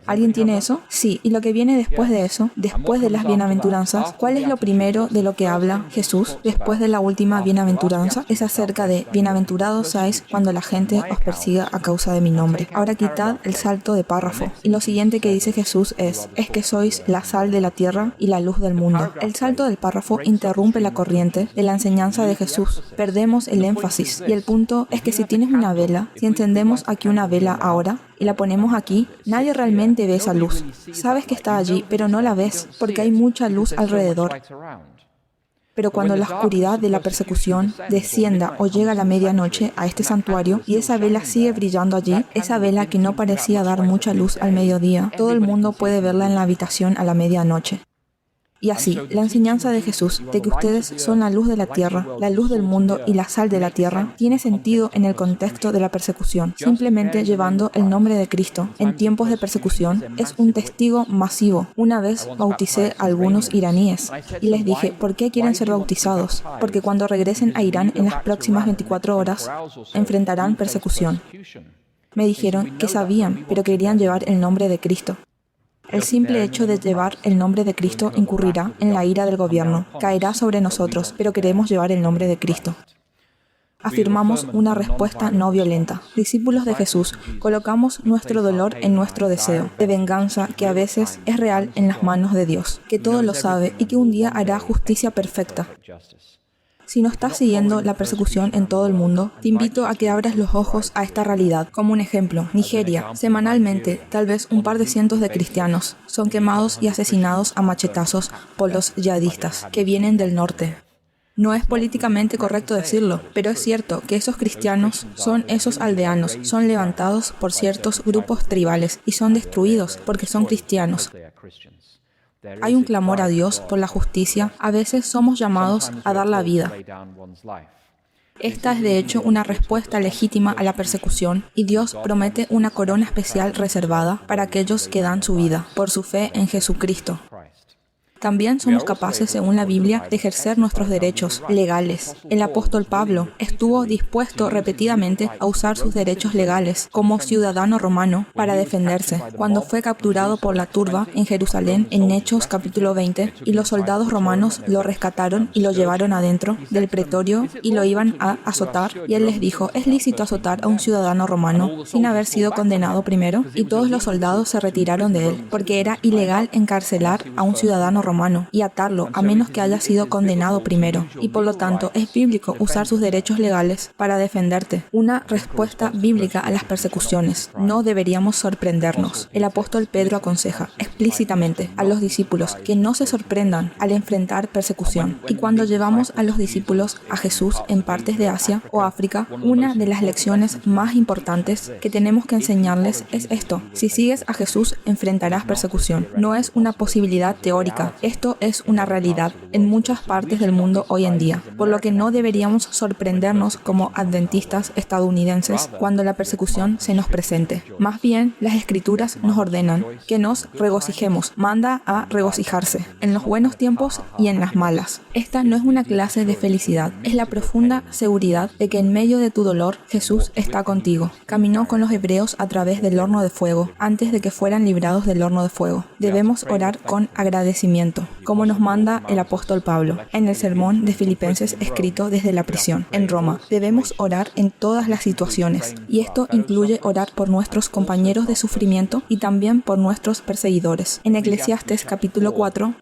¿Alguien tiene eso? Sí. Y lo que viene después de eso, después de las bienaventuranzas, ¿cuál es lo primero de lo que habla Jesús después de la última bienaventuranza? Es acerca de bienaventurados seáis cuando la gente os persiga a causa de mi nombre. Ahora quitad el salto de párrafo. Y lo siguiente que dice Jesús es que sois la sal de la tierra y la luz del mundo. El salto del párrafo interrumpe la corriente de la enseñanza de Jesús. Perdemos el énfasis y el punto es que si tienes una vela, si encendemos aquí una vela ahora y la ponemos aquí, nadie realmente ve esa luz. Sabes que está allí, pero no la ves porque hay mucha luz alrededor. Pero cuando la oscuridad de la persecución descienda o llega a la medianoche a este santuario y esa vela sigue brillando allí, esa vela que no parecía dar mucha luz al mediodía, todo el mundo puede verla en la habitación a la medianoche. Y así, la enseñanza de Jesús de que ustedes son la luz de la tierra, la luz del mundo y la sal de la tierra, tiene sentido en el contexto de la persecución. Simplemente llevando el nombre de Cristo en tiempos de persecución es un testigo masivo. Una vez bauticé a algunos iraníes y les dije, ¿por qué quieren ser bautizados? Porque cuando regresen a Irán en las próximas 24 horas, enfrentarán persecución. Me dijeron que sabían, pero querían llevar el nombre de Cristo. El simple hecho de llevar el nombre de Cristo incurrirá en la ira del gobierno. Caerá sobre nosotros, pero queremos llevar el nombre de Cristo. Afirmamos una respuesta no violenta. Discípulos de Jesús, colocamos nuestro dolor en nuestro deseo de venganza que a veces es real en las manos de Dios, que todo lo sabe y que un día hará justicia perfecta. Si no estás siguiendo la persecución en todo el mundo, te invito a que abras los ojos a esta realidad. Como un ejemplo, Nigeria, semanalmente, tal vez un par de cientos de cristianos son quemados y asesinados a machetazos por los yihadistas que vienen del norte. No es políticamente correcto decirlo, pero es cierto que esos cristianos son esos aldeanos, son levantados por ciertos grupos tribales y son destruidos porque son cristianos. Hay un clamor a Dios por la justicia. A veces somos llamados a dar la vida. Esta es de hecho una respuesta legítima a la persecución y Dios promete una corona especial reservada para aquellos que dan su vida por su fe en Jesucristo. También somos capaces, según la Biblia, de ejercer nuestros derechos legales. El apóstol Pablo estuvo dispuesto repetidamente a usar sus derechos legales como ciudadano romano para defenderse. Cuando fue capturado por la turba en Jerusalén en Hechos capítulo 20 y los soldados romanos lo rescataron y lo llevaron adentro del pretorio y lo iban a azotar y él les dijo, ¿es lícito azotar a un ciudadano romano sin haber sido condenado primero? Y todos los soldados se retiraron de él porque era ilegal encarcelar a un ciudadano romano y atarlo a menos que haya sido condenado primero. Y por lo tanto, es bíblico usar sus derechos legales para defenderte. Una respuesta bíblica a las persecuciones. No deberíamos sorprendernos. El apóstol Pedro aconseja explícitamente a los discípulos que no se sorprendan al enfrentar persecución. Y cuando llevamos a los discípulos a Jesús en partes de Asia o África, una de las lecciones más importantes que tenemos que enseñarles es esto. Si sigues a Jesús, enfrentarás persecución. No es una posibilidad teórica. Esto es una realidad en muchas partes del mundo hoy en día, por lo que no deberíamos sorprendernos como adventistas estadounidenses cuando la persecución se nos presente. Más bien, las Escrituras nos ordenan que nos regocijemos, manda a regocijarse, en los buenos tiempos y en las malas. Esta no es una clase de felicidad, es la profunda seguridad de que en medio de tu dolor, Jesús está contigo. Caminó con los hebreos a través del horno de fuego, antes de que fueran librados del horno de fuego. Debemos orar con agradecimiento, como nos manda el apóstol Pablo en el sermón de Filipenses escrito desde la prisión en Roma. Debemos orar en todas las situaciones, y esto incluye orar por nuestros compañeros de sufrimiento y también por nuestros perseguidores. En Eclesiastes capítulo 4,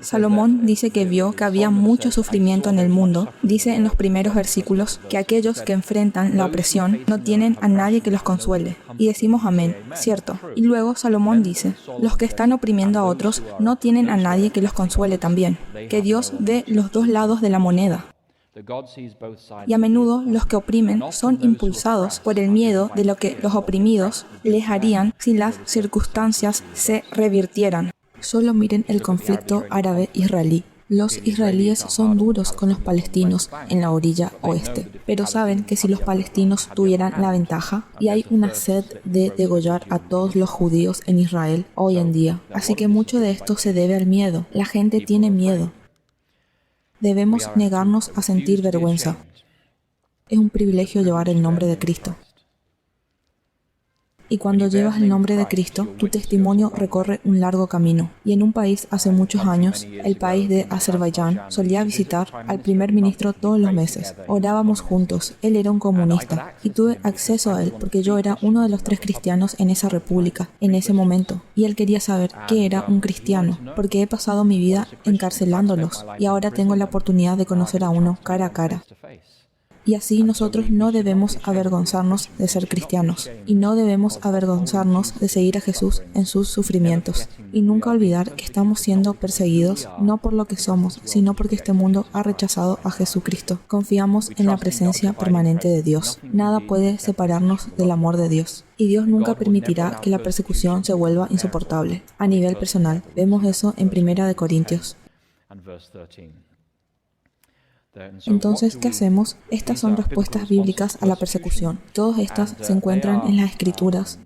Salomón dice que vio que había mucho sufrimiento en el mundo. Dice en los primeros versículos que aquellos que enfrentan la opresión no tienen a nadie que los consuele. Y decimos amén, cierto. Y luego Salomón dice, los que están oprimiendo a otros no tienen a nadie que los consuele también. Que Dios ve los dos lados de la moneda. Y a menudo los que oprimen son impulsados por el miedo de lo que los oprimidos les harían si las circunstancias se revirtieran. Solo miren el conflicto árabe-israelí. Los israelíes son duros con los palestinos en la orilla oeste, pero saben que si los palestinos tuvieran la ventaja, y hay una sed de degollar a todos los judíos en Israel hoy en día. Así que mucho de esto se debe al miedo. La gente tiene miedo. Debemos negarnos a sentir vergüenza. Es un privilegio llevar el nombre de Cristo. Y cuando llevas el nombre de Cristo, tu testimonio recorre un largo camino. Y en un país hace muchos años, el país de Azerbaiyán, solía visitar al primer ministro todos los meses. Orábamos juntos. Él era un comunista. Y tuve acceso a él porque yo era uno de los 3 cristianos en esa república, en ese momento. Y él quería saber qué era un cristiano, porque he pasado mi vida encarcelándolos. Y ahora tengo la oportunidad de conocer a uno cara a cara. Y así nosotros no debemos avergonzarnos de ser cristianos, y no debemos avergonzarnos de seguir a Jesús en sus sufrimientos, y nunca olvidar que estamos siendo perseguidos no por lo que somos, sino porque este mundo ha rechazado a Jesucristo. Confiamos en la presencia permanente de Dios. Nada puede separarnos del amor de Dios. Y Dios nunca permitirá que la persecución se vuelva insoportable. A nivel personal, vemos eso en 1 Corintios. Entonces, ¿qué hacemos? Estas son respuestas bíblicas a la persecución. Todas estas se encuentran en las Escrituras.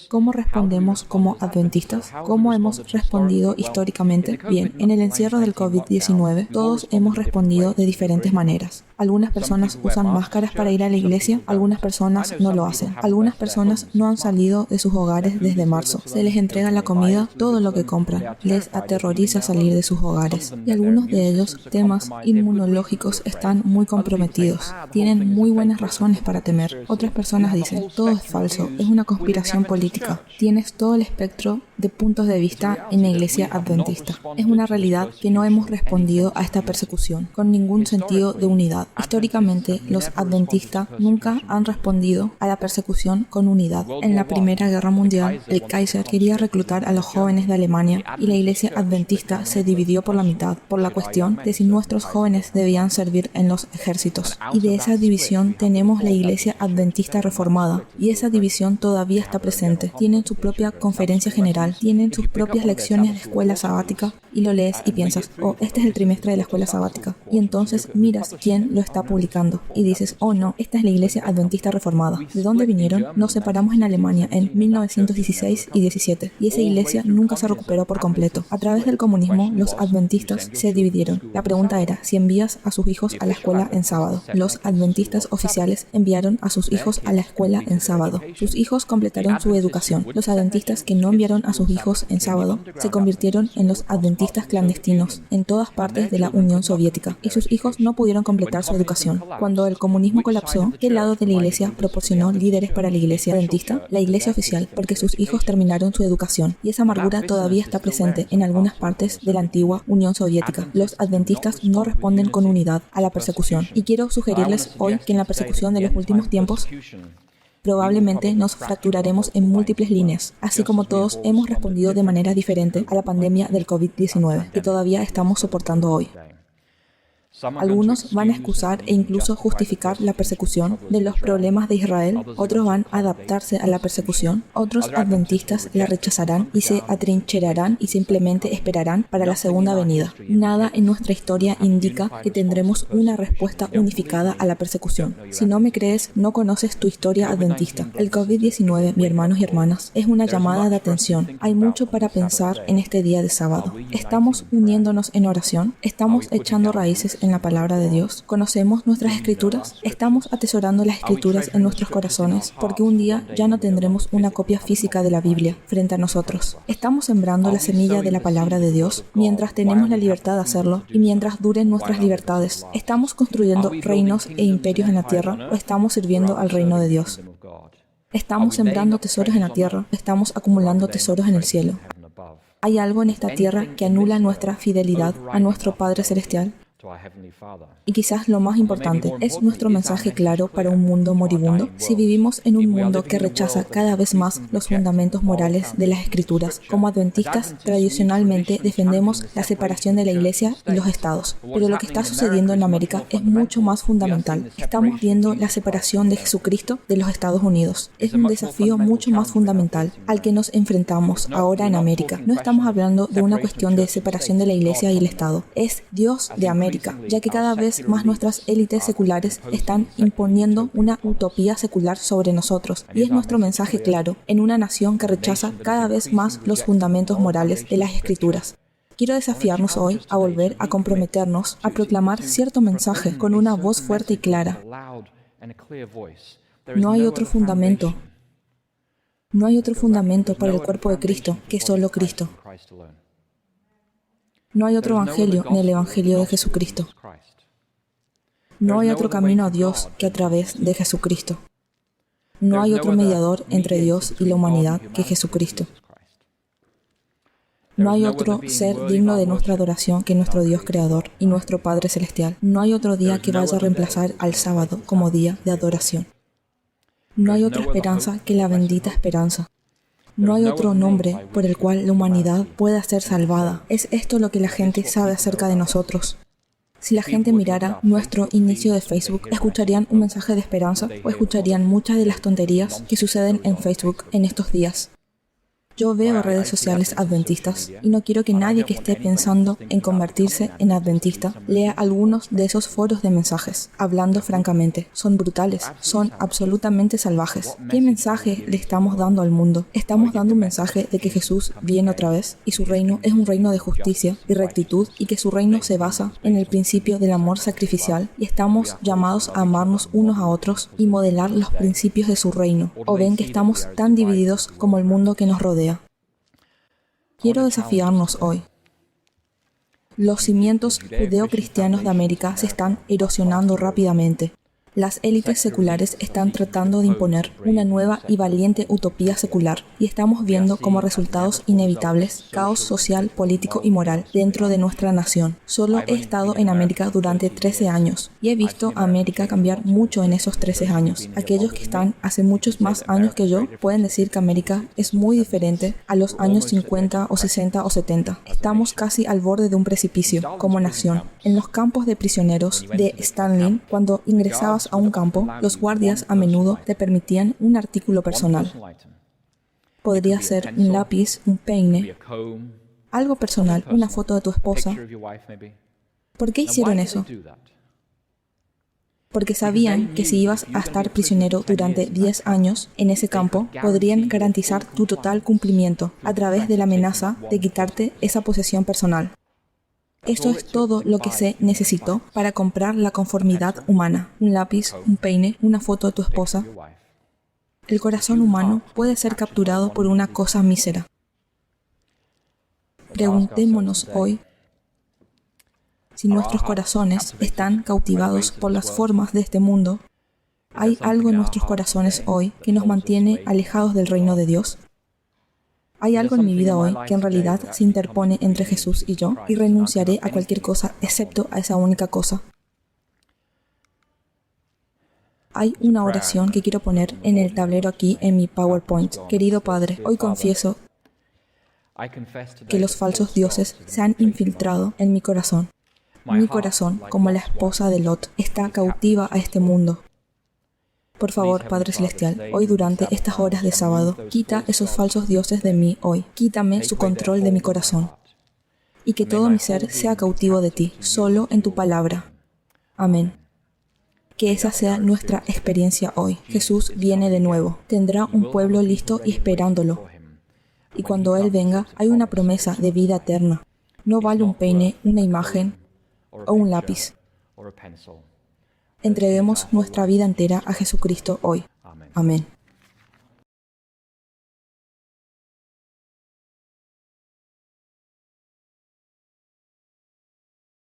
¿Cómo respondemos como adventistas? ¿Cómo hemos respondido históricamente? Bien, en el encierro del COVID-19, todos hemos respondido de diferentes maneras. Algunas personas usan máscaras para ir a la iglesia, algunas personas no lo hacen. Algunas personas no han salido de sus hogares desde marzo. Se les entrega la comida, todo lo que compran. Les aterroriza salir de sus hogares. Y algunos de ellos, temas inmunológicos, están muy comprometidos. Tienen muy buenas razones para temer. Otras personas dicen, todo es falso, es una conspiración política. Tienes todo el espectro de puntos de vista en la iglesia adventista. Es una realidad que no hemos respondido a esta persecución con ningún sentido de unidad. Históricamente, los adventistas nunca han respondido a la persecución con unidad. En la Primera Guerra Mundial, el Kaiser quería reclutar a los jóvenes de Alemania y la iglesia adventista se dividió por la mitad por la cuestión de si nuestros jóvenes debían servir en los ejércitos. Y de esa división tenemos la iglesia adventista reformada, y esa división todavía está presente. Tienen su propia conferencia general, tienen sus propias lecciones de escuela sabática, y lo lees y piensas, oh, este es el trimestre de la escuela sabática. Y entonces miras quién lo está publicando, y dices, oh no, esta es la iglesia adventista reformada. ¿De dónde vinieron? Nos separamos en Alemania en 1916 y 17, y esa iglesia nunca se recuperó por completo. A través del comunismo, los adventistas se dividieron. La pregunta era si envías a sus hijos a la escuela en sábado. Los adventistas oficiales enviaron a sus hijos a la escuela en sábado. Sus hijos completaron su educación. Los adventistas que no enviaron a sus hijos en sábado se convirtieron en los adventistas clandestinos en todas partes de la Unión Soviética, y sus hijos no pudieron completar su educación. Cuando el comunismo colapsó, ¿qué lado de la iglesia proporcionó líderes para la iglesia adventista? La iglesia oficial, porque sus hijos terminaron su educación, y esa amargura todavía está presente en algunas partes de la antigua Unión Soviética. Los adventistas no responden con unidad a la persecución, y quiero sugerirles hoy que en la persecución de los últimos tiempos probablemente nos fracturaremos en múltiples líneas, así como todos hemos respondido de manera diferente a la pandemia del COVID-19, que todavía estamos soportando hoy. Algunos van a excusar e incluso justificar la persecución de los problemas de Israel, otros van a adaptarse a la persecución, otros adventistas la rechazarán y se atrincherarán y simplemente esperarán para la segunda venida. Nada en nuestra historia indica que tendremos una respuesta unificada a la persecución. Si no me crees, no conoces tu historia adventista. El COVID-19, mis hermanos y hermanas, es una llamada de atención. Hay mucho para pensar en este día de sábado. ¿Estamos uniéndonos en oración? ¿Estamos echando raíces en la palabra de Dios? ¿Conocemos nuestras escrituras? ¿Estamos atesorando las escrituras en nuestros corazones? Porque un día ya no tendremos una copia física de la Biblia frente a nosotros. ¿Estamos sembrando la semilla de la palabra de Dios mientras tenemos la libertad de hacerlo y mientras duren nuestras libertades? ¿Estamos construyendo reinos e imperios en la tierra o estamos sirviendo al reino de Dios? ¿Estamos sembrando tesoros en la tierra o estamos acumulando tesoros en el cielo? ¿Hay algo en esta tierra que anula nuestra fidelidad a nuestro Padre Celestial? Y quizás lo más importante, ¿es nuestro mensaje claro para un mundo moribundo? Si vivimos en un mundo que rechaza cada vez más los fundamentos morales de las Escrituras, como adventistas tradicionalmente defendemos la separación de la Iglesia y los estados. Pero lo que está sucediendo en América es mucho más fundamental. Estamos viendo la separación de Jesucristo de los Estados Unidos. Es un desafío mucho más fundamental al que nos enfrentamos ahora en América. No estamos hablando de una cuestión de separación de la Iglesia y el Estado. Es Dios de América, ya que cada vez más nuestras élites seculares están imponiendo una utopía secular sobre nosotros. Y es nuestro mensaje claro, en una nación que rechaza cada vez más los fundamentos morales de las Escrituras. Quiero desafiarnos hoy a volver a comprometernos a proclamar cierto mensaje con una voz fuerte y clara. No hay otro fundamento. No hay otro fundamento para el cuerpo de Cristo que solo Cristo. No hay otro evangelio ni el evangelio de Jesucristo. No hay otro camino a Dios que a través de Jesucristo. No hay otro mediador entre Dios y la humanidad que Jesucristo. No hay otro ser digno de nuestra adoración que nuestro Dios Creador y nuestro Padre Celestial. No hay otro día que vaya a reemplazar al sábado como día de adoración. No hay otra esperanza que la bendita esperanza. No hay otro nombre por el cual la humanidad pueda ser salvada. Es esto lo que la gente sabe acerca de nosotros. Si la gente mirara nuestro inicio de Facebook, escucharían un mensaje de esperanza o escucharían muchas de las tonterías que suceden en Facebook en estos días. Yo veo redes sociales adventistas y no quiero que nadie que esté pensando en convertirse en adventista lea algunos de esos foros de mensajes. Hablando francamente, son brutales, son absolutamente salvajes. ¿Qué mensaje le estamos dando al mundo? Estamos dando un mensaje de que Jesús viene otra vez y su reino es un reino de justicia y rectitud y que su reino se basa en el principio del amor sacrificial y estamos llamados a amarnos unos a otros y modelar los principios de su reino. ¿O ven que estamos tan divididos como el mundo que nos rodea? Quiero desafiarnos hoy. Los cimientos judeocristianos de América se están erosionando rápidamente. Las élites seculares están tratando de imponer una nueva y valiente utopía secular y estamos viendo como resultados inevitables caos social, político y moral dentro de nuestra nación. Solo he estado en América durante 13 años y he visto a América cambiar mucho en esos 13 años. Aquellos que están hace muchos más años que yo pueden decir que América es muy diferente a los años 50 o 60 o 70. Estamos casi al borde de un precipicio como nación. En los campos de prisioneros de Stanley, cuando ingresabas a un campo, los guardias a menudo te permitían un artículo personal. Podría ser un lápiz, un peine, algo personal, una foto de tu esposa. ¿Por qué hicieron eso? Porque sabían que si ibas a estar prisionero durante 10 años en ese campo, podrían garantizar tu total cumplimiento a través de la amenaza de quitarte esa posesión personal. Eso es todo lo que se necesitó para comprar la conformidad humana. Un lápiz, un peine, una foto de tu esposa. El corazón humano puede ser capturado por una cosa mísera. Preguntémonos hoy si nuestros corazones están cautivados por las formas de este mundo. ¿Hay algo en nuestros corazones hoy que nos mantiene alejados del reino de Dios? ¿Hay algo en mi vida hoy que en realidad se interpone entre Jesús y yo? Y renunciaré a cualquier cosa excepto a esa única cosa. Hay una oración que quiero poner en el tablero aquí en mi PowerPoint. Querido Padre, hoy confieso que los falsos dioses se han infiltrado en mi corazón. Mi corazón, como la esposa de Lot, está cautiva a este mundo. Por favor, Padre Celestial, hoy durante estas horas de sábado, quita esos falsos dioses de mí hoy. Quítame su control de mi corazón. Y que todo mi ser sea cautivo de ti, solo en tu palabra. Amén. Que esa sea nuestra experiencia hoy. Jesús viene de nuevo. Tendrá un pueblo listo y esperándolo. Y cuando Él venga, hay una promesa de vida eterna. No vale un peine, una imagen o un lápiz. Entreguemos nuestra vida entera a Jesucristo hoy. Amén.